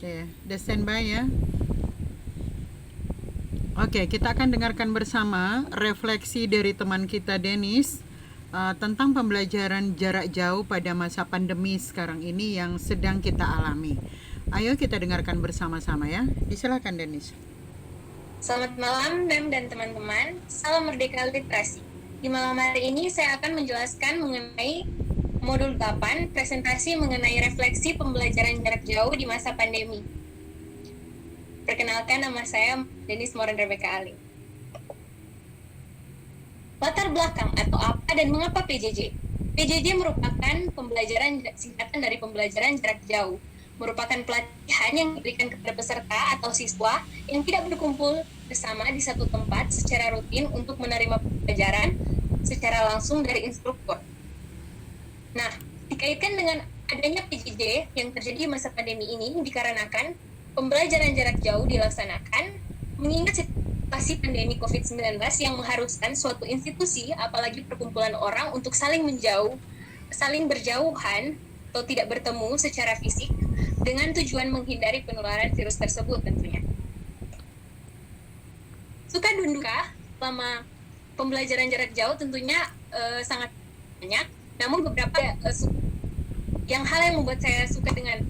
Oke, udah standby ya. Oke, kita akan dengarkan bersama refleksi dari teman kita Denis tentang pembelajaran jarak jauh pada masa pandemi sekarang ini yang sedang kita alami. Ayo kita dengarkan bersama-sama ya. Silakan Denis. Selamat malam, Mem dan teman-teman. Salam Merdeka Literasi. Di malam hari ini saya akan menjelaskan mengenai modul 8, presentasi mengenai refleksi pembelajaran jarak jauh di masa pandemi. Perkenalkan, nama saya Denis Moran Rebecca Ali. Latar belakang atau apa dan mengapa PJJ? PJJ merupakan pembelajaran singkatan dari pembelajaran jarak jauh, merupakan pelatihan yang diberikan kepada peserta atau siswa yang tidak berkumpul bersama di satu tempat secara rutin untuk menerima pembelajaran secara langsung dari instruktur. Nah, dikaitkan dengan adanya PJJ yang terjadi di masa pandemi ini dikarenakan pembelajaran jarak jauh dilaksanakan mengingat situasi pandemi COVID-19 yang mengharuskan suatu institusi, apalagi perkumpulan orang, untuk saling berjauhan atau tidak bertemu secara fisik dengan tujuan menghindari penularan virus tersebut tentunya. Suka dan duka selama pembelajaran jarak jauh tentunya sangat banyak, namun beberapa hal yang membuat saya suka dengan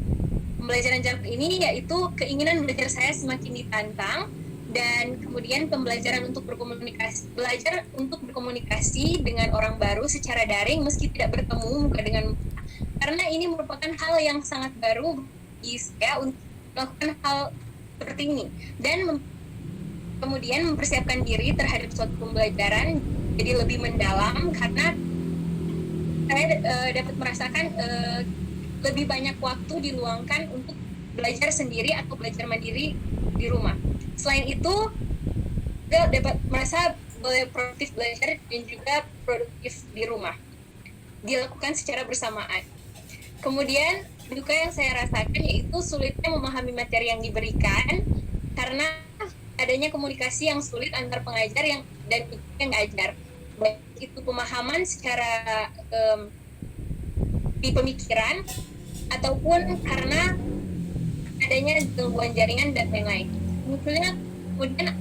pembelajaran jarak ini yaitu keinginan belajar saya semakin ditantang, dan kemudian pembelajaran untuk belajar untuk berkomunikasi dengan orang baru secara daring meski tidak bertemu muka dengan muka, karena ini merupakan hal yang sangat baru bagi saya untuk melakukan hal seperti ini, dan kemudian mempersiapkan diri terhadap suatu pembelajaran jadi lebih mendalam, karena saya dapat merasakan lebih banyak waktu diluangkan untuk belajar sendiri atau belajar mandiri di rumah. Selain itu, saya dapat merasa boleh produktif belajar dan juga produktif di rumah, dilakukan secara bersamaan. Kemudian duka yang saya rasakan yaitu sulitnya memahami materi yang diberikan karena adanya komunikasi yang sulit antar pengajar dan yang ngajar, baik itu pemahaman secara di pemikiran ataupun karena adanya gangguan jaringan dan lain-lain. Kemudian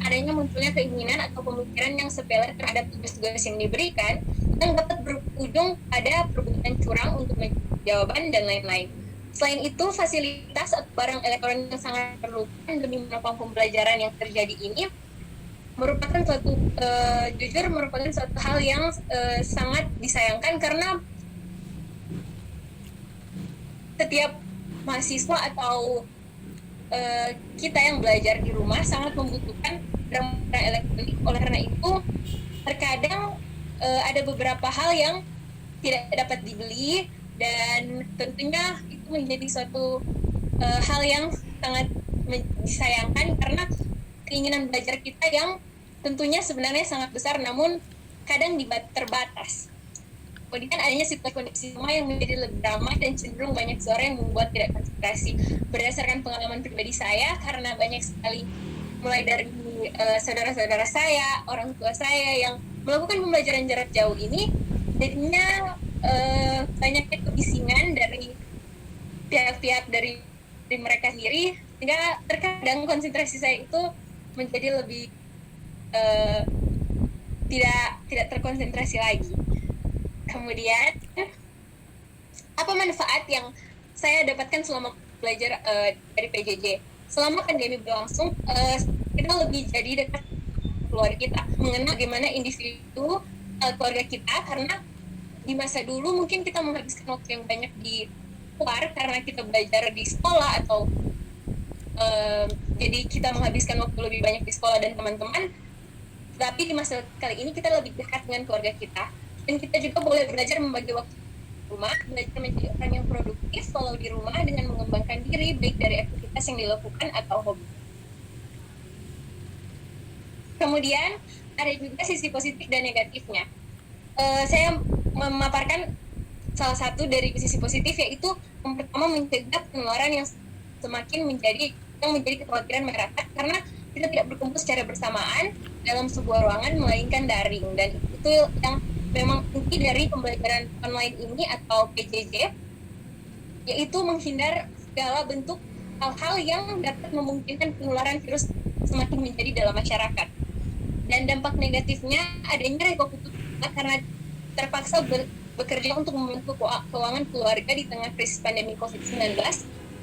adanya munculnya keinginan atau pemikiran yang sepele terhadap tugas-tugas yang diberikan yang dapat berujung pada perbuatan curang untuk mencari jawaban dan lain-lain. Selain itu, fasilitas atau barang elektronik yang sangat diperlukan demi menopang pembelajaran yang terjadi ini merupakan suatu hal yang sangat disayangkan, karena setiap mahasiswa atau kita yang belajar di rumah sangat membutuhkan barang elektronik. Oleh karena itu, terkadang ada beberapa hal yang tidak dapat dibeli, dan tentunya itu menjadi suatu hal yang sangat disayangkan karena keinginan belajar kita yang tentunya sebenarnya sangat besar namun kadang terbatas. Kemudian adanya situasi kondisi rumah yang menjadi lebih ramai dan cenderung banyak suara yang membuat tidak konsentrasi. Berdasarkan pengalaman pribadi saya, karena banyak sekali mulai dari saudara-saudara saya, orang tua saya yang melakukan pembelajaran jarak jauh ini, jadinya banyaknya kebisingan dari pihak-pihak dari mereka sendiri, sehingga terkadang konsentrasi saya itu menjadi lebih tidak terkonsentrasi lagi. Kemudian apa manfaat yang saya dapatkan selama belajar dari PJJ? Selama pandemi berlangsung, kita lebih jadi dekat keluarga kita, mengenal bagaimana individu keluarga kita, karena di masa dulu mungkin kita menghabiskan waktu yang banyak di luar karena kita belajar di sekolah, atau jadi kita menghabiskan waktu lebih banyak di sekolah dan teman-teman. Tapi di masa kali ini kita lebih dekat dengan keluarga kita, dan kita juga boleh belajar membagi waktu rumah, belajar menjadi orang yang produktif walau di rumah dengan mengembangkan diri baik dari aktivitas yang dilakukan atau hobi. Kemudian ada juga sisi positif dan negatifnya. Saya memaparkan salah satu dari sisi positif, yaitu yang pertama mencegah penularan yang semakin menjadi kekhawatiran masyarakat, karena kita tidak berkumpul secara bersamaan dalam sebuah ruangan melainkan daring, dan itu yang memang inti dari pembelajaran online ini atau PJJ, yaitu menghindar segala bentuk hal-hal yang dapat memungkinkan penularan virus semakin menjadi dalam masyarakat. Dan dampak negatifnya adanya resiko putus karena terpaksa bekerja untuk membantu keuangan keluarga di tengah krisis pandemi COVID-19,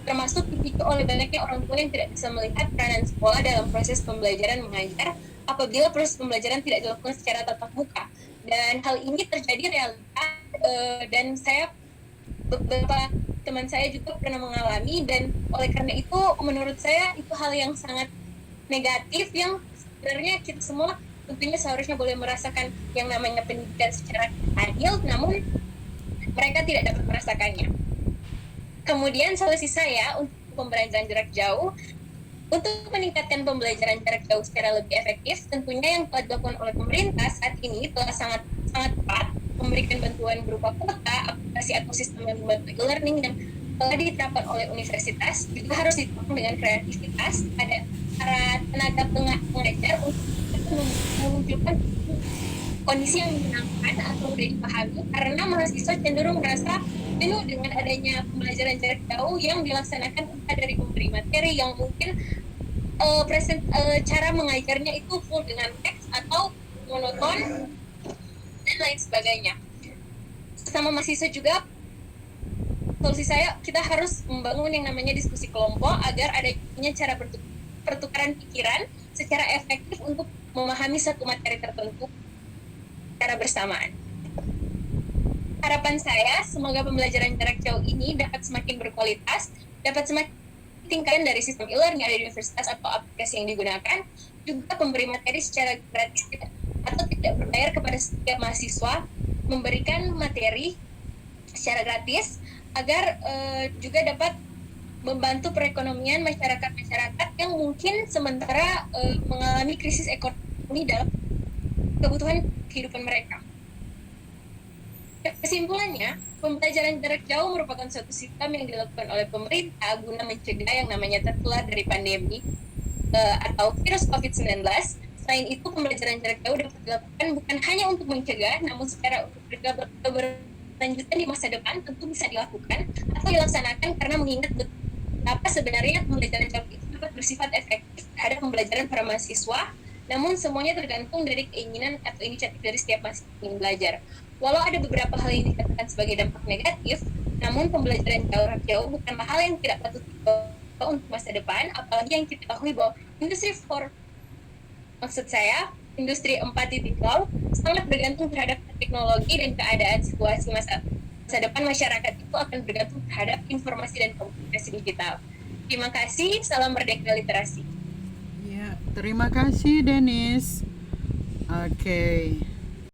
termasuk dipicu oleh banyaknya orang tua yang tidak bisa melihat peranan sekolah dalam proses pembelajaran mengajar apabila proses pembelajaran tidak dilakukan secara tatap muka. Dan hal ini terjadi realita, dan saya beberapa teman saya juga pernah mengalami, dan oleh karena itu menurut saya itu hal yang sangat negatif yang sebenarnya kita semua tentunya seharusnya boleh merasakan yang namanya pendidikan secara adil, namun mereka tidak dapat merasakannya. Kemudian solusi saya untuk pembelajaran jarak jauh, untuk meningkatkan pembelajaran jarak jauh secara lebih efektif, tentunya yang telah dilakukan oleh pemerintah saat ini telah sangat tepat memberikan bantuan berupa kuota, aplikasi atau sistem yang membantu e-learning yang telah diterapkan oleh universitas, juga harus ditopang dengan kreativitas pada para tenaga pengajar untuk menunjukkan kondisi yang menyenangkan atau mudah dipahami, karena mahasiswa cenderung merasa jenuh dengan adanya pembelajaran jarak jauh yang dilaksanakan entah dari pemberi materi yang mungkin cara mengajarnya itu full dengan teks atau monoton dan lain sebagainya. Sama mahasiswa juga, solusi saya kita harus membangun yang namanya diskusi kelompok agar adanya cara pertukaran pikiran secara efektif untuk memahami satu materi tertentu secara bersamaan. Harapan saya semoga pembelajaran jarak jauh ini dapat semakin berkualitas, dapat semakin tingkatkan dari sistem e-learning ada di universitas atau aplikasi yang digunakan, juga pemberi materi secara gratis atau tidak berbayar kepada setiap mahasiswa, memberikan materi secara gratis agar juga dapat membantu perekonomian masyarakat-masyarakat yang mungkin sementara mengalami krisis ekonomi dalam kebutuhan kehidupan mereka. Kesimpulannya, pembelajaran jarak jauh merupakan suatu sistem yang dilakukan oleh pemerintah guna mencegah yang namanya tertular dari pandemi atau virus COVID-19. Selain itu, pembelajaran jarak jauh dapat dilakukan bukan hanya untuk mencegah, namun secara untuk berkelanjutan di masa depan tentu bisa dilakukan atau dilaksanakan karena mengingat betapa sebenarnya pembelajaran jarak itu dapat bersifat efektif terhadap pembelajaran para mahasiswa, namun semuanya tergantung dari keinginan atau inisiatif dari setiap mahasiswa yang belajar. Walau ada beberapa hal yang dikatakan sebagai dampak negatif, namun pembelajaran jarak jauh bukanlah hal yang tidak patut dibawa untuk masa depan, apalagi yang kita ketahui bahwa industri industri 4.0 sangat bergantung terhadap teknologi dan keadaan situasi masa depan masyarakat itu akan bergantung terhadap informasi dan komunikasi digital. Terima kasih, salam merdeka literasi. Ya, terima kasih Denis. Oke.